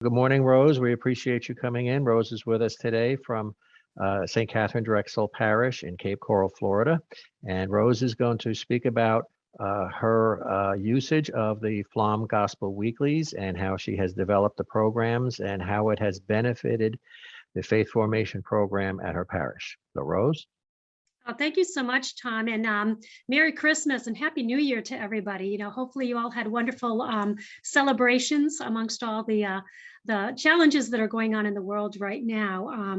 Good morning, Rose. We appreciate you coming in. Rose is with us today from St. Katherine Drexel Parish in Cape Coral, Florida. And Rose is going to speak about her usage of the Pflaum Gospel Weeklies and how she has developed the programs and how it has benefited the faith formation program at her parish. So, Rose? Oh, thank you so much, Tom, and Merry Christmas and Happy New Year to everybody. Hopefully you all had wonderful celebrations amongst all the challenges that are going on in the world right now.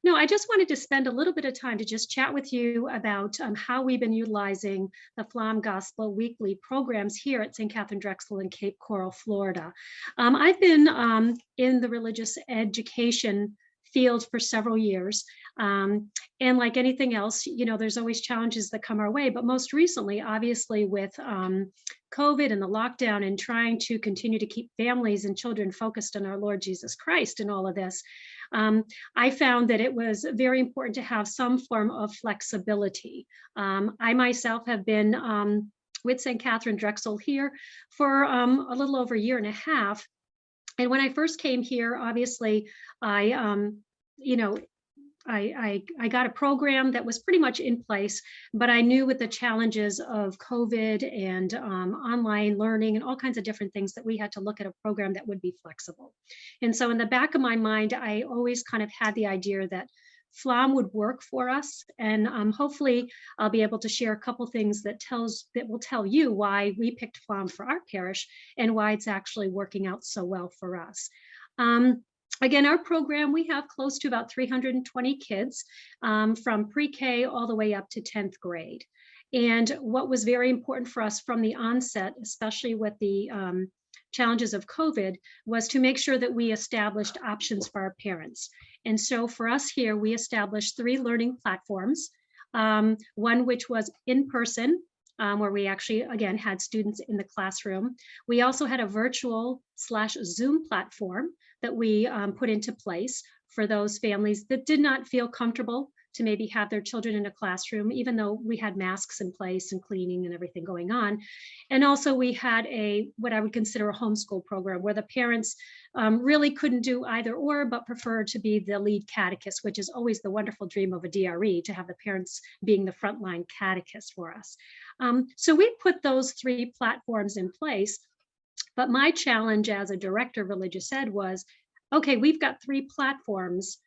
No, I just wanted to spend a little bit of time to just chat with you about how we've been utilizing the Pflaum Gospel Weekly programs here at St. Katherine Drexel in Cape Coral, Florida. I've been in the religious education field for several years. And like anything else, there's always challenges that come our way. But most recently, obviously, with COVID and the lockdown and trying to continue to keep families and children focused on our Lord Jesus Christ and all of this, I found that it was very important to have some form of flexibility. I myself have been with St. Katherine Drexel here for a little over a year and a half. And when I first came here, obviously, I got a program that was pretty much in place, but I knew with the challenges of COVID and online learning and all kinds of different things that we had to look at a program that would be flexible. And so in the back of my mind, I always kind of had the idea that Pflaum would work for us. And hopefully I'll be able to share a couple things that will tell you why we picked Pflaum for our parish and why it's actually working out so well for us. Again, our program, we have close to about 320 kids from pre-K all the way up to 10th grade. And what was very important for us from the onset, especially with the challenges of COVID, was to make sure that we established options for our parents. And so for us here, we established 3 learning platforms, one which was in person, where we actually, again, had students in the classroom. We also had a virtual/Zoom platform that we put into place for those families that did not feel comfortable to maybe have their children in a classroom, even though we had masks in place and cleaning and everything going on. And also we had what I would consider a homeschool program where the parents really couldn't do either or, but preferred to be the lead catechist, which is always the wonderful dream of a DRE, to have the parents being the frontline catechist for us. So we put those 3 platforms in place. But my challenge as a director of religious ed was, okay, we've got 3 platforms.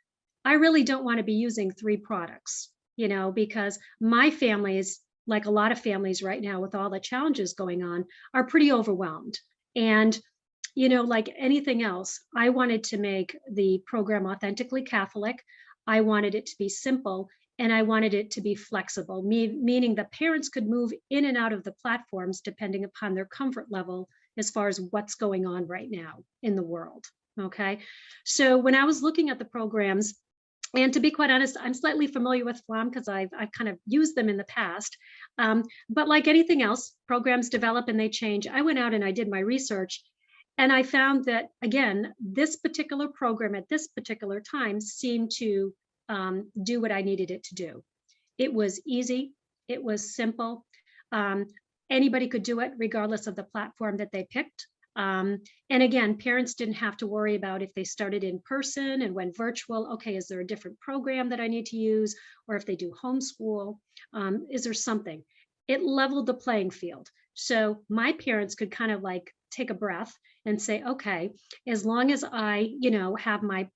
I really don't want to be using 3 products, because my families, like a lot of families right now with all the challenges going on, are pretty overwhelmed. And, like anything else, I wanted to make the program authentically Catholic. I wanted it to be simple, and I wanted it to be flexible, meaning the parents could move in and out of the platforms depending upon their comfort level as far as what's going on right now in the world. Okay. So when I was looking at the programs, and to be quite honest, I'm slightly familiar with Pflaum because I've kind of used them in the past. But like anything else, programs develop and they change. I went out and I did my research, and I found that, again, this particular program at this particular time seemed to do what I needed it to do. It was easy. It was simple. Anybody could do it regardless of the platform that they picked. And again, parents didn't have to worry about if they started in person and went virtual. Okay, is there a different program that I need to use? Or if they do homeschool, is there something? It leveled the playing field. So my parents could kind of like take a breath and say, okay, as long as I, have my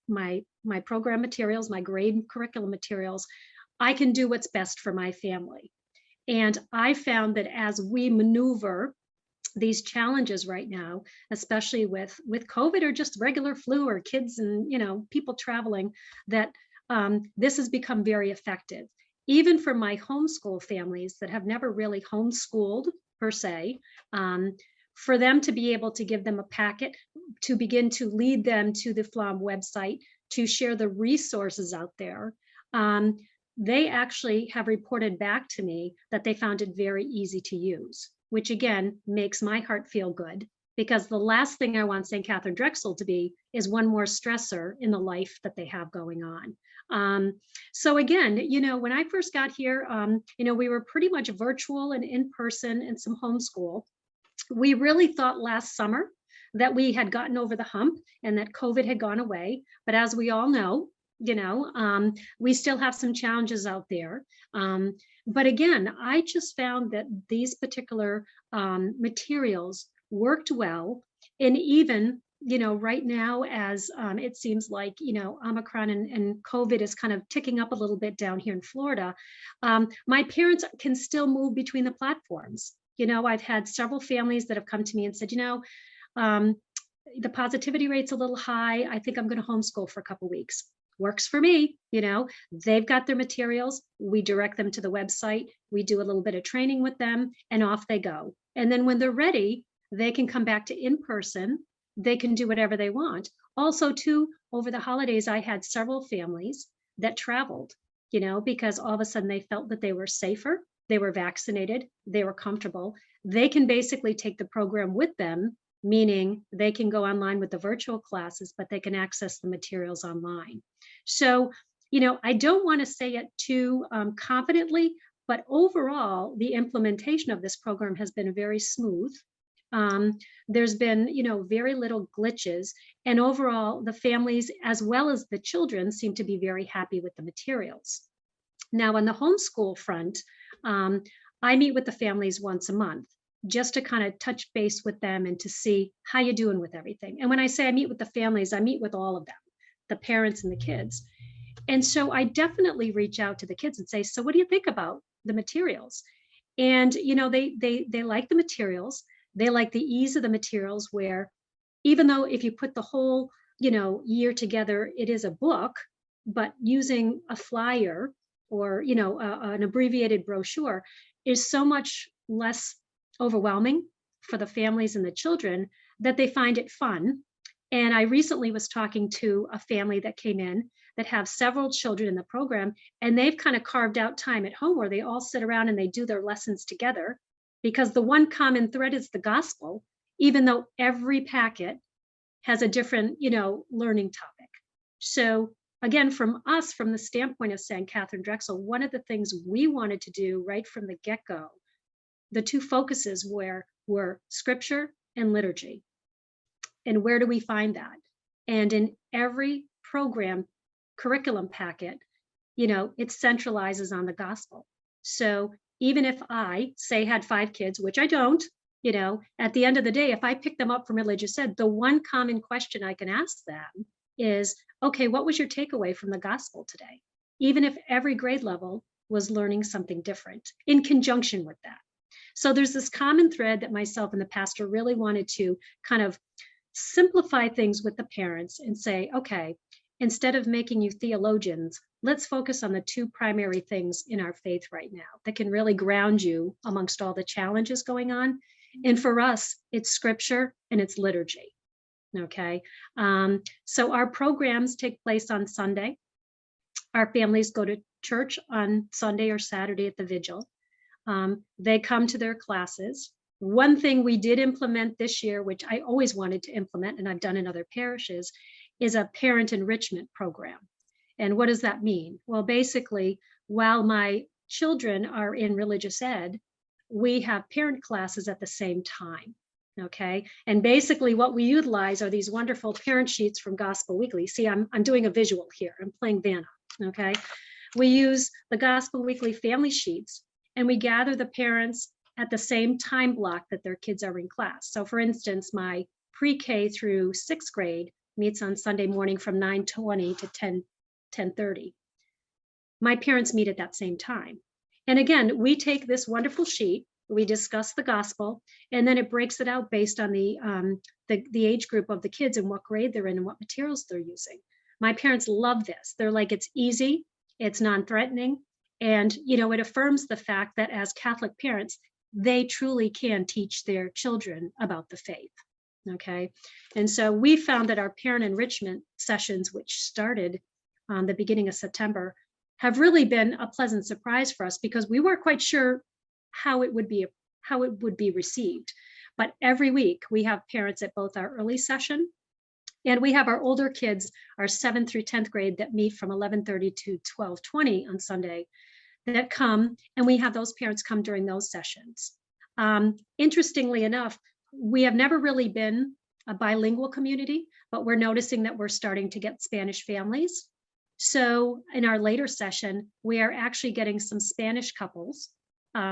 program materials, my grade curriculum materials, I can do what's best for my family. And I found that as we maneuver these challenges right now, especially with COVID or just regular flu or kids and people traveling, that this has become very effective. Even for my homeschool families that have never really homeschooled per se, for them to be able to give them a packet to begin to lead them to the Pflaum website, to share the resources out there. They actually have reported back to me that they found it very easy to use, which again makes my heart feel good, because the last thing I want St. Katherine Drexel to be is one more stressor in the life that they have going on. So again, when I first got here, we were pretty much virtual and in person and some homeschool. We really thought last summer that we had gotten over the hump and that COVID had gone away. But as we all know, we still have some challenges out there. But again, I just found that these particular materials worked well. And even, right now, as it seems like, Omicron and COVID is kind of ticking up a little bit down here in Florida, my parents can still move between the platforms. I've had several families that have come to me and said, the positivity rate's a little high. I think I'm going to homeschool for a couple weeks. Works for me. They've got their materials. We direct them to the website. We do a little bit of training with them and off they go. And then when they're ready, they can come back to in person. They can do whatever they want. Also, too, over the holidays, I had several families that traveled, because all of a sudden they felt that they were safer. They were vaccinated. They were comfortable. They can basically take the program with them, meaning they can go online with the virtual classes, but they can access the materials online. So, I don't want to say it too confidently, but overall, the implementation of this program has been very smooth. There's been, very little glitches. And overall, the families as well as the children seem to be very happy with the materials. Now, on the homeschool front, I meet with the families once a month just to kind of touch base with them and to see how you're doing with everything. And when I say I meet with the families, I meet with all of them, the parents and the kids. And so I definitely reach out to the kids and say, so what do you think about the materials? And, they like the materials. They like the ease of the materials, where even though if you put the whole, year together, it is a book, but using a flyer or, an abbreviated brochure is so much less overwhelming for the families and the children that they find it fun. And I recently was talking to a family that came in that have several children in the program, and they've kind of carved out time at home where they all sit around and they do their lessons together, because the one common thread is the gospel, even though every packet has a different, learning topic. So again, from the standpoint of St. Katherine Drexel, one of the things we wanted to do right from the get-go, the two focuses were scripture and liturgy. And where do we find that? And in every program curriculum packet, it centralizes on the gospel. So even if I say had 5 kids, which I don't, at the end of the day, if I pick them up from religious ed, the one common question I can ask them is, okay, what was your takeaway from the gospel today? Even if every grade level was learning something different in conjunction with that. So there's this common thread that myself and the pastor really wanted to kind of simplify things with the parents and say, okay, instead of making you theologians, let's focus on the 2 primary things in our faith right now that can really ground you amongst all the challenges going on. And for us, it's scripture and it's liturgy. Okay. So our programs take place on Sunday. Our families go to church on Sunday or Saturday at the vigil. They come to their classes. One thing we did implement this year, which I always wanted to implement, and I've done in other parishes, is a parent enrichment program. And what does that mean? Well, basically, while my children are in religious ed, we have parent classes at the same time. Okay. And basically what we utilize are these wonderful parent sheets from Gospel Weekly. See, I'm doing a visual here. I'm playing Vanna. Okay. We use the Gospel Weekly family sheets, and we gather the parents at the same time block that their kids are in class. So for instance, my pre-K through 6th grade meets on Sunday morning from 9:20 to 10:30. My parents meet at that same time. And again, we take this wonderful sheet, we discuss the gospel, and then it breaks it out based on the age group of the kids and what grade they're in and what materials they're using. My parents love this. They're like, it's easy, it's non-threatening, and it affirms the fact that as Catholic parents, they truly can teach their children about the faith. Okay. And so we found that our parent enrichment sessions, which started on the beginning of September, have really been a pleasant surprise for us, because we weren't quite sure how it would be received. But every week we have parents at both our early session, and we have our older kids, our 7th through 10th grade, that meet from 11:30 to 12:20 on Sunday, that come, and we have those parents come during those sessions. Interestingly enough, we have never really been a bilingual community, but we're noticing that we're starting to get Spanish families. So in our later session, we are actually getting some Spanish couples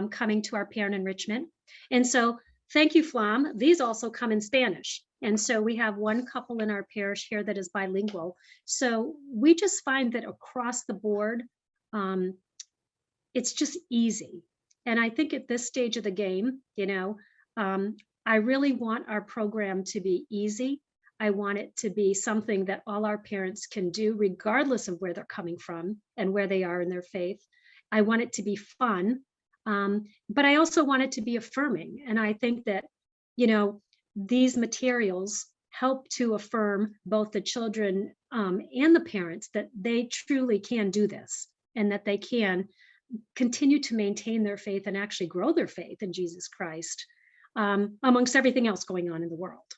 coming to our parent enrichment. And so thank you, Pflaum. These also come in Spanish. And so we have one couple in our parish here that is bilingual. So we just find that across the board, it's just easy. And I think at this stage of the game, I really want our program to be easy. I want it to be something that all our parents can do, regardless of where they're coming from and where they are in their faith. I want it to be fun, but I also want it to be affirming. And I think that, these materials help to affirm both the children and the parents that they truly can do this, and that they can continue to maintain their faith and actually grow their faith in Jesus Christ, amongst everything else going on in the world,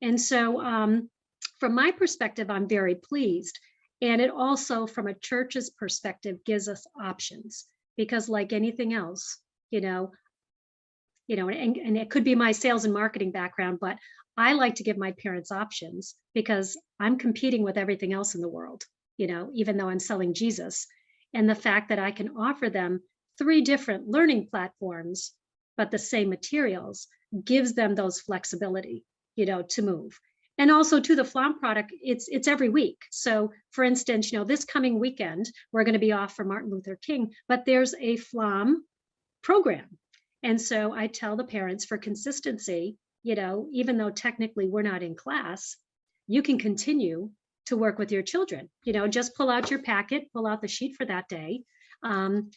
And so from my perspective, I'm very pleased. And it also, from a church's perspective, gives us options, because like anything else, and it could be my sales and marketing background, but I like to give my parents options because I'm competing with everything else in the world, even though I'm selling Jesus. And the fact that I can offer them 3 different learning platforms, but the same materials, gives them those flexibility, to move. And also to the Pflaum product, it's every week. So for instance, this coming weekend, we're going to be off for Martin Luther King, but there's a Pflaum program. And so I tell the parents, for consistency, even though technically we're not in class, you can continue to work with your children. Just pull out your packet, pull out the sheet for that day, and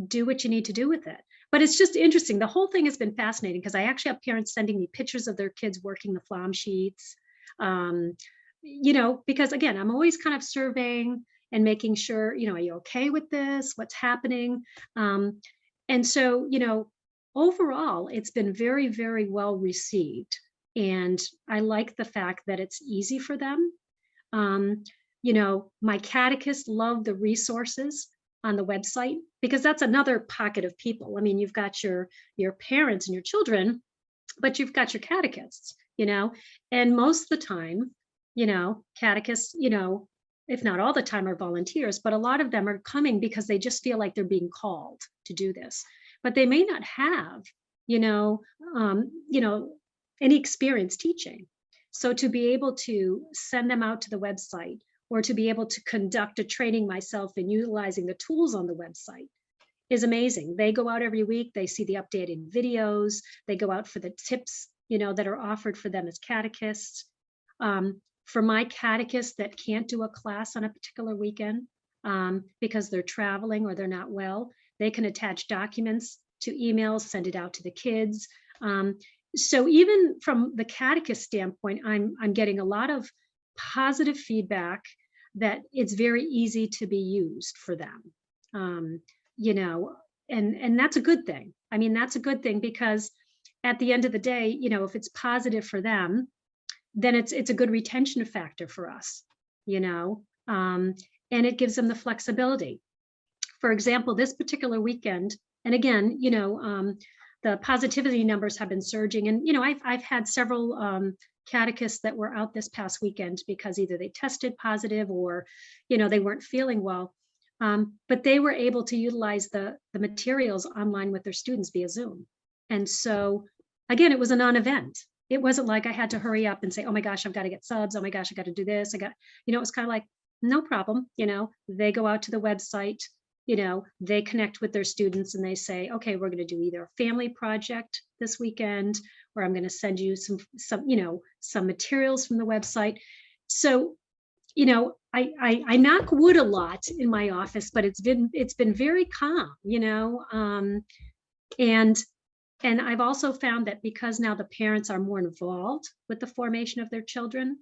do what you need to do with it. But it's just interesting. The whole thing has been fascinating because I actually have parents sending me pictures of their kids working the Pflaum sheets, because again, I'm always kind of surveying and making sure, are you okay with this? What's happening? And so, overall, it's been very, very well received. And I like the fact that it's easy for them. My catechists love the resources on the website, because that's another pocket of people. I mean, you've got your parents and your children, but you've got your catechists, and most of the time, catechists, if not all the time, are volunteers, but a lot of them are coming because they just feel like they're being called to do this, but they may not have, any experience teaching. So to be able to send them out to the website, or to be able to conduct a training myself in utilizing the tools on the website, is amazing. They go out every week, they see the updated videos, they go out for the tips, that are offered for them as catechists. For my catechists that can't do a class on a particular weekend because they're traveling or they're not well, they can attach documents to emails, send it out to the kids. So even from the catechist standpoint, I'm getting a lot of positive feedback that it's very easy to be used for them, and that's a good thing. I mean, that's a good thing, because at the end of the day, if it's positive for them, then it's a good retention factor for us, and it gives them the flexibility. For example, this particular weekend, and again, the positivity numbers have been surging, and I've had several catechists that were out this past weekend because either they tested positive or they weren't feeling well, but they were able to utilize the materials online with their students via Zoom. And so again, it was a non-event. It wasn't like I had to hurry up and say, oh my gosh, I've got to get subs, oh my gosh, I got to do this, it was kind of like, no problem. They go out to the website, they connect with their students and they say, okay, we're going to do either a family project this weekend, or I'm going to send you some materials from the website. So, I knock wood a lot in my office, but it's been very calm, and I've also found that because now the parents are more involved with the formation of their children,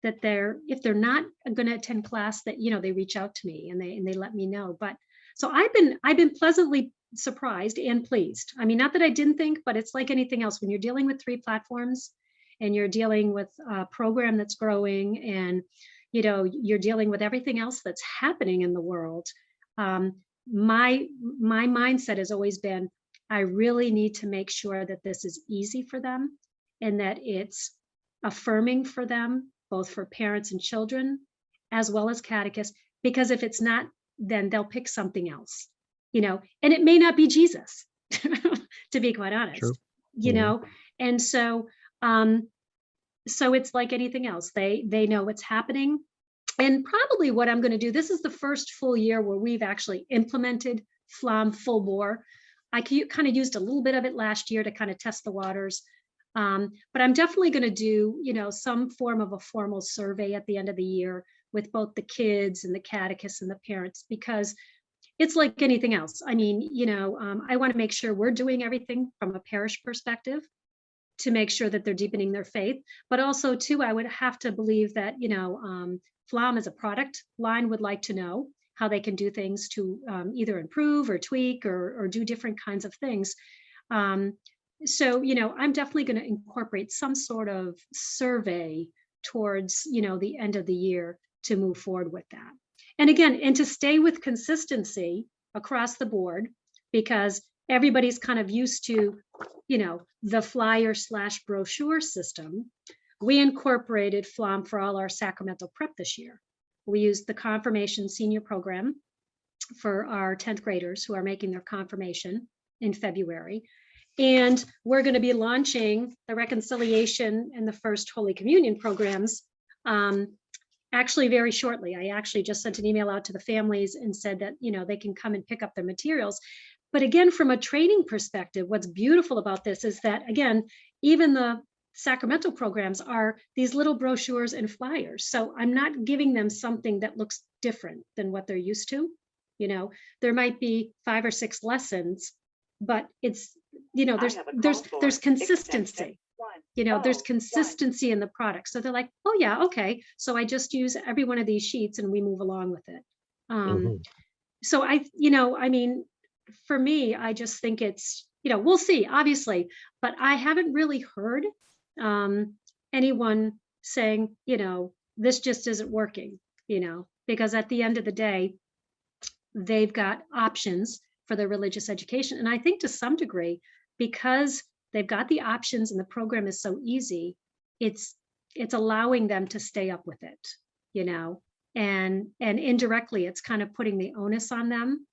that if they're not going to attend class, that they reach out to me and they let me know. But so I've been pleasantly surprised and pleased. I mean, not that I didn't think, but it's like anything else. When you're dealing with 3 platforms and you're dealing with a program that's growing, and you're dealing with everything else that's happening in the world, my mindset has always been, I really need to make sure that this is easy for them and that it's affirming for them, both for parents and children, as well as catechists, because if it's not, then they'll pick something else, and it may not be Jesus, to be quite honest, True. and so it's like anything else. They know what's happening. And probably what I'm going to do, this is the first full year where we've actually implemented Pflaum full bore. I kind of used a little bit of it last year to kind of test the waters. But I'm definitely going to do, some form of a formal survey at the end of the year with both the kids and the catechists and the parents, because it's like anything else. I mean, I want to make sure we're doing everything from a parish perspective to make sure that they're deepening their faith. But also, too, I would have to believe that, Pflaum as a product line would like to know how they can do things to either improve or tweak or do different kinds of things. So, I'm definitely going to incorporate some sort of survey towards, the end of the year to move forward with that. And again, and to stay with consistency across the board, because everybody's kind of used to, the flyer/brochure system. We incorporated Pflaum for all our sacramental prep this year. We used the confirmation senior program for our 10th graders who are making their confirmation in February. And we're going to be launching the reconciliation and the first Holy Communion programs actually very shortly. I actually just sent an email out to the families and said that, they can come and pick up their materials. But again, from a training perspective, what's beautiful about this is that, again, even the sacramental programs are these little brochures and flyers. So I'm not giving them something that looks different than what they're used to. There might be 5 or 6 lessons, but it's, there's consistency. There's consistency in the product. So they're like, oh yeah, okay. So I just use every one of these sheets and we move along with it. So I mean, for me, I just think it's, we'll see, obviously, but I haven't really heard anyone saying, this just isn't working, because at the end of the day, they've got options for their religious education. And I think to some degree, because they've got the options and the program is so easy, it's allowing them to stay up with it, and indirectly, it's kind of putting the onus on them,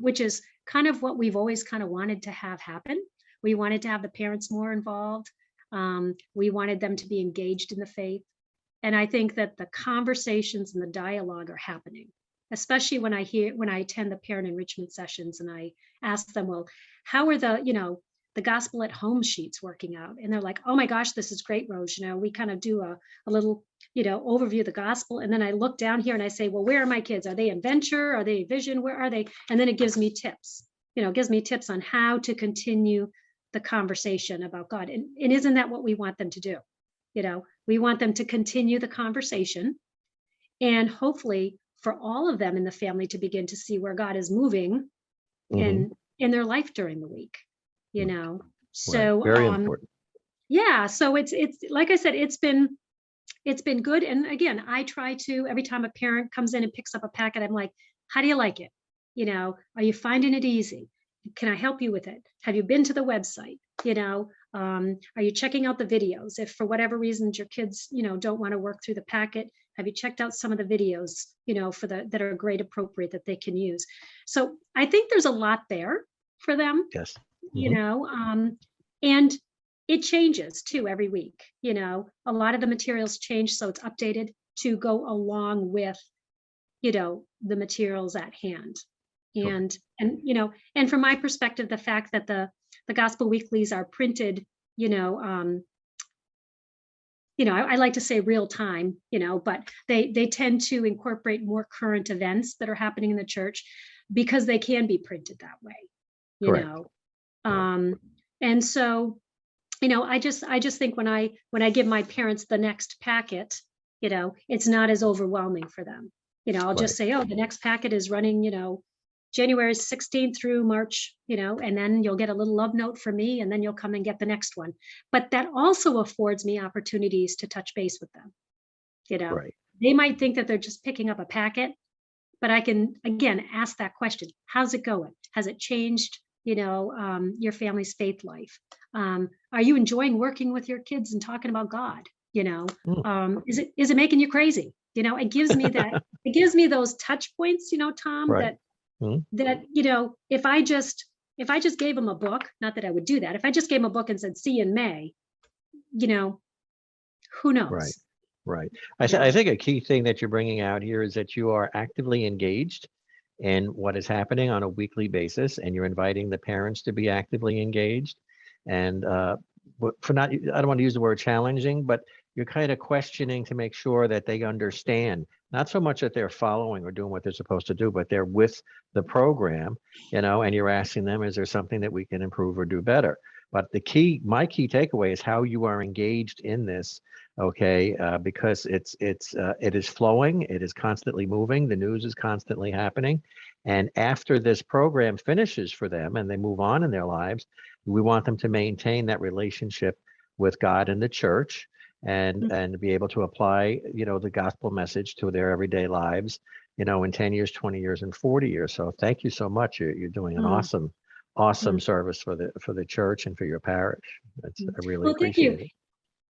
which is kind of what we've always kind of wanted to have happen. We wanted to have the parents more involved. We wanted them to be engaged in the faith. And I think that the conversations and the dialogue are happening, especially when I attend the parent enrichment sessions and I ask them, well, how are the gospel at home sheets working out? And they're like, oh my gosh, this is great, Rose. We kind of do a little, overview of the gospel. And then I look down here and I say, well, where are my kids? Are they in Venture? Are they Vision? Where are they? And then it gives me tips, on how to continue the conversation about God. And isn't that what we want them to do? We want them to continue the conversation, and hopefully for all of them in the family to begin to see where God is moving in their life during the week, So right. Very important. Yeah, so it's like I said, it's been good. And again, I try to, every time a parent comes in and picks up a packet, I'm like, how do you like it? Are you finding it easy? Can I help you with it? Have you been to the website? Are you checking out the videos? If for whatever reasons your kids, don't want to work through the packet, have you checked out some of the videos, that are grade appropriate that they can use? So I think there's a lot there for them. Yes. And it changes too every week. A lot of the materials change, so it's updated to go along with, the materials at hand. Sure. And from my perspective, the fact that the gospel weeklies are printed, I like to say real time, but they tend to incorporate more current events that are happening in the church because they can be printed that way, Correct. And so, I just think when I give my parents the next packet, it's not as overwhelming for them. I'll just say, oh, the next packet is running, January 16th through March, and then you'll get a little love note from me, and then you'll come and get the next one. But that also affords me opportunities to touch base with them. Right. They might think that they're just picking up a packet, but I can, again, ask that question. How's it going? Has it changed? your family's faith life? Are you enjoying working with your kids and talking about God? Mm. Is it making you crazy? It gives me that, it gives me those touch points, Tom, Right. that, Mm. if I just gave them a book, not that I would do that. If I just gave them a book and said, see you in May, you know, who Right. knows? Right. You I know? think a key thing that you're bringing out here is that you are actively engaged in what is happening on a weekly basis, and you're inviting the parents to be actively engaged. And for not, I don't want to use the word challenging, but you're kind of questioning to make sure that they understand, not so much that they're following or doing what they're supposed to do, but they're with the program, and you're asking them, is there something that we can improve or do better? But my key takeaway is how you are engaged in this, okay? Because it is flowing, it is constantly moving, the news is constantly happening, and after this program finishes for them and they move on in their lives, we want them to maintain that relationship with God and the church, and be able to apply, the gospel message to their everyday lives, in 10 years, 20 years, and 40 years. So thank you so much. You're doing an Mm, awesome mm, service for the church and for your parish. mm. I really Well, thank you. appreciate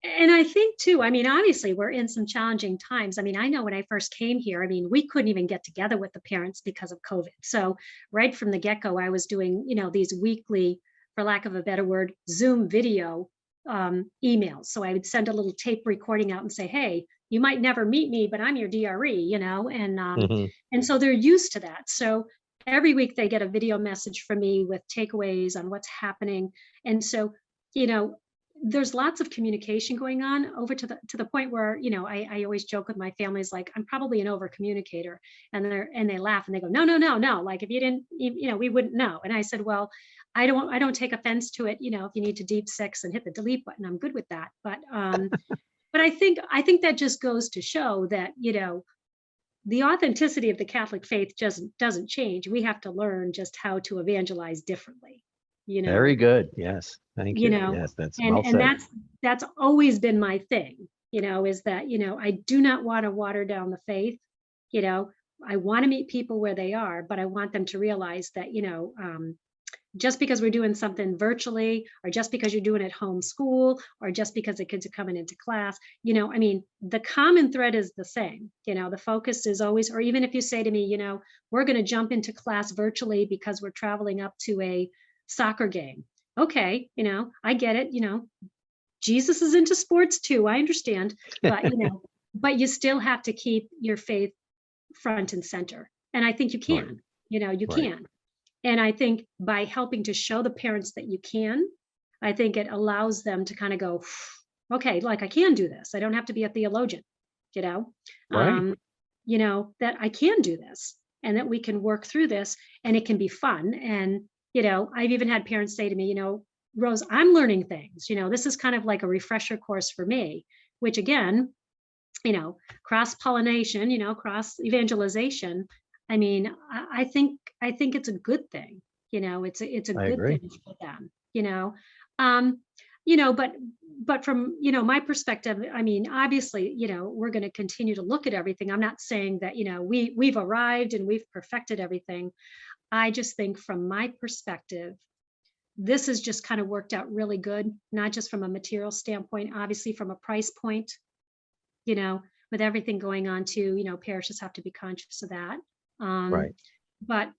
it. And I think too, obviously we're in some challenging times. I know when I first came here, we couldn't even get together with the parents because of COVID. So right from the get-go, I was doing, these weekly, for lack of a better word, Zoom video emails. So I would send a little tape recording out and say, hey, you might never meet me, but I'm your DRE, Hmm. and so they're used to that. So every week they get a video message from me with takeaways on what's happening. And so, you know, there's lots of communication going on over to the point where, I always joke with my families, like, I'm probably an over communicator, and they laugh and they go, no, no, no, no. Like, if you didn't, we wouldn't know. And I said, well, I don't take offense to it. If you need to deep six and hit the delete button, I'm good with that. But I think that just goes to show that, the authenticity of the Catholic faith just doesn't change. We have to learn just how to evangelize differently, you Very know, good. Yes. Thank you you. know, Yes, that's and well and said. that's always been my thing, is that, I do not want to water down the faith, you know. I want to meet people where they are, but I want them to realize that, just because we're doing something virtually, or just because you're doing it homeschool, or just because the kids are coming into class, the common thread is the same. The focus is always, or even if you say to me, we're going to jump into class virtually because we're traveling up to a soccer game. Okay, I get it. Jesus is into sports too. I understand, but but you still have to keep your faith front and center. And I think you Right. can, you Right. can. And I think by helping to show the parents that you can, I think it allows them to kind of go, okay, like, I can do this. I don't have to be a theologian, you know, Right. um, that I can do this, and that we can work through this, and it can be fun. And, I've even had parents say to me, Rose, I'm learning things, this is kind of like a refresher course for me, which again, cross pollination, cross evangelization. I think it's a good thing. It's a I good agree. thing for them. Um, but from my perspective, obviously, we're going to continue to look at everything. I'm not saying that we've arrived and we've perfected everything. I just think from my perspective, this has just kind of worked out really good, not just from a material standpoint, obviously from a price point, you know, with everything going on too, parishes have to be conscious of that. Um, Right. but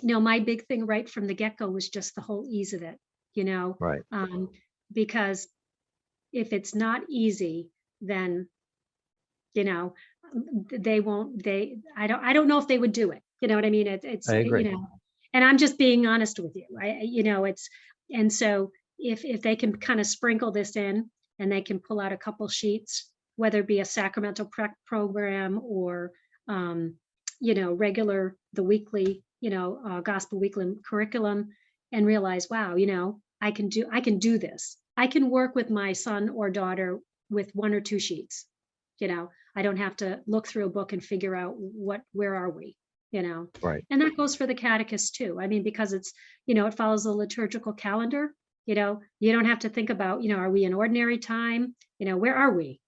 my big thing right from the get-go was just the whole ease of it, you know, Right. um, because if it's not easy, then, you know, they won't, I don't know if they would do it. You know what I mean? I agree. And I'm just being honest with you. And so if they can kind of sprinkle this in, and they can pull out a couple sheets, whether it be a sacramental prep program, or, regular, the weekly, gospel weekly curriculum, and realize, wow, I can do this. I can work with my son or daughter with one or two sheets. I don't have to look through a book and figure out where are we, you know. Right. And that goes for the catechist too. Because it's, it follows the liturgical calendar. You don't have to think about, are we in ordinary time? Where are we?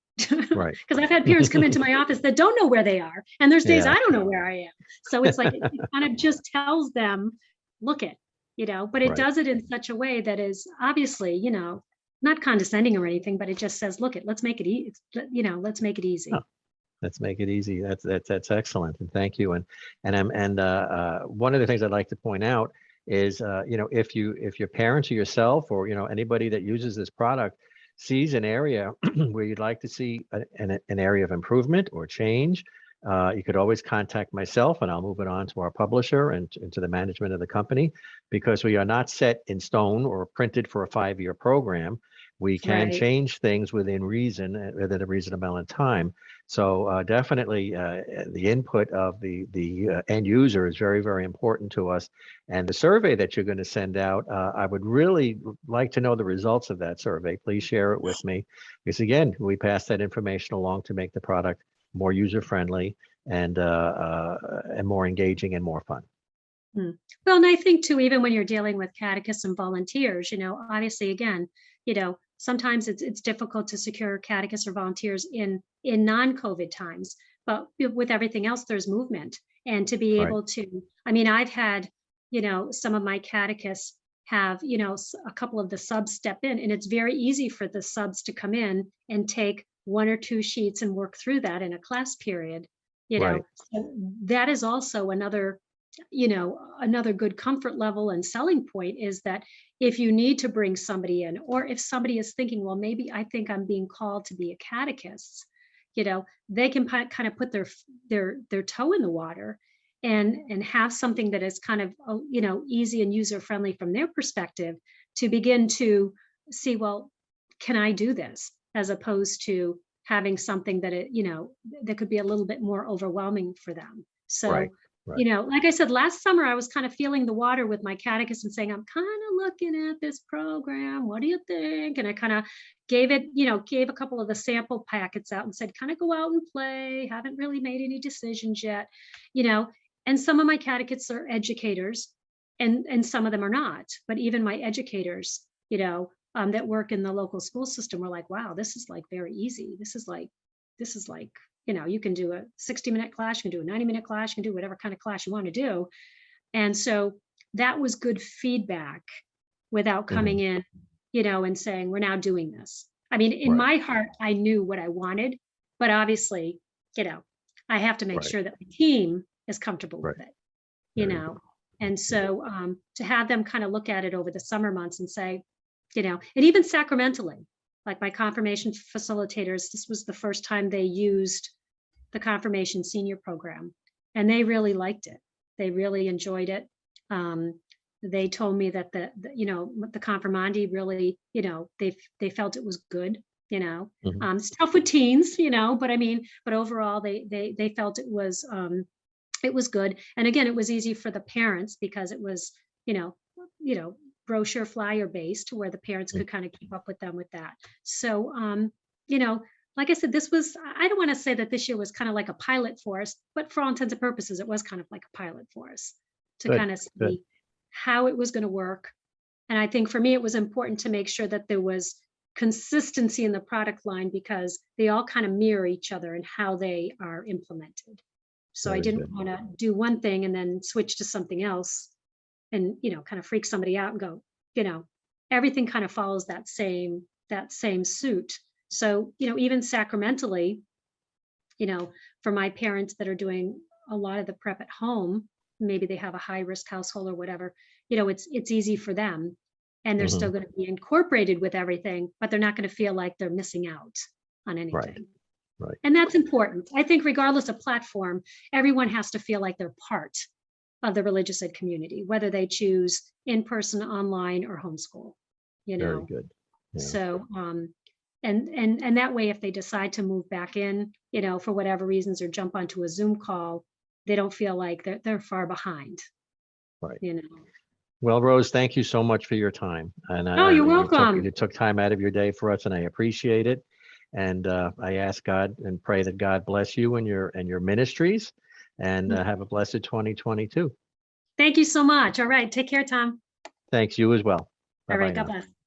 Right. Because I've had parents come into my office that don't know where they are, and there's days Yeah. I don't know where I am. So it's like, it kind of just tells them, look it, but it Right. does it in such a way that is obviously, not condescending or anything, but it just says, look, let's make it easy. Let's make it easy. Let's make it easy. That's excellent, and thank you. And one of the things I'd like to point out is, if your parents or yourself or anybody that uses this product sees an area where you'd like to see an area of improvement or change, you could always contact myself, and I'll move it on to our publisher and to the management of the company, because we are not set in stone or printed for a 5-year program. We can Right. change things within reason, within a reasonable amount of time. So definitely the input of the end user is very, very important to us. And the survey that you're going to send out, I would really like to know the results of that survey. Please share it with me, because again, we pass that information along to make the product more user-friendly and more engaging and more fun. Well, and I think too, even when you're dealing with catechists and volunteers, obviously, again, sometimes it's difficult to secure catechists or volunteers in non-COVID times, but with everything else, there's movement. And to be Right. able to, I mean, I've had, some of my catechists have, a couple of the subs step in, and it's very easy for the subs to come in and take 1 or 2 sheets and work through that in a class period, Right. So that is also another good comfort level and selling point, is that if you need to bring somebody in, or if somebody is thinking, well, maybe I think I'm being called to be a catechist, they can kind of put their toe in the water and have something that is kind of, easy and user friendly from their perspective, to begin to see, well, can I do this? As opposed to having something that that could be a little bit more overwhelming for them. So, Right. Right. like I said, last summer, I was kind of feeling the water with my catechist and saying, I'm kind of looking at this program. What do you think? And I kind of gave a couple of the sample packets out and said, kind of go out and play. Haven't really made any decisions yet, and some of my catechists are educators, and some of them are not. But even my educators, that work in the local school system were like, wow, this is like very easy. This is like, you can do a 60-minute class, you can do a 90-minute class, you can do whatever kind of class you want to do. And so that was good feedback without coming in, and saying, we're now doing this. I mean, in my heart, I knew what I wanted, but obviously, I have to make sure that the team is comfortable with it, And so to have them kind of look at it over the summer months and say, and even sacramentally, like my confirmation facilitators, this was the first time they used the confirmation senior program, and they really liked it. They really enjoyed it. They told me that the confirmandi really, they felt it was good. It's tough with teens, but overall they felt it was good. And again, it was easy for the parents because it was, brochure flyer based, where the parents could kind of keep up with them with that. So, like I said, I don't want to say that this year was kind of like a pilot for us, but for all intents and purposes, it was kind of like a pilot for us to kind of see how it was going to work. And I think for me, it was important to make sure that there was consistency in the product line, because they all kind of mirror each other in how they are implemented. So I didn't want to do one thing and then switch to something else and, kind of freak somebody out and go, everything kind of follows that same suit. So, even sacramentally, for my parents that are doing a lot of the prep at home, maybe they have a high risk household or whatever, it's easy for them, and they're still going to be incorporated with everything, but they're not going to feel like they're missing out on anything. Right. And that's important. I think regardless of platform, everyone has to feel like they're part of the religious ed community, whether they choose in-person, online, or homeschool, Very good. Yeah. So, and that way, if they decide to move back in, for whatever reasons, or jump onto a Zoom call, they don't feel like they're far behind. Right. Well, Rose, thank you so much for your time. And you're welcome. You took time out of your day for us, and I appreciate it. And I ask God and pray that God bless you and your ministries, and have a blessed 2022. Thank you so much. All right. Take care, Tom. Thanks, you as well. All right. Bye-bye God now. bless.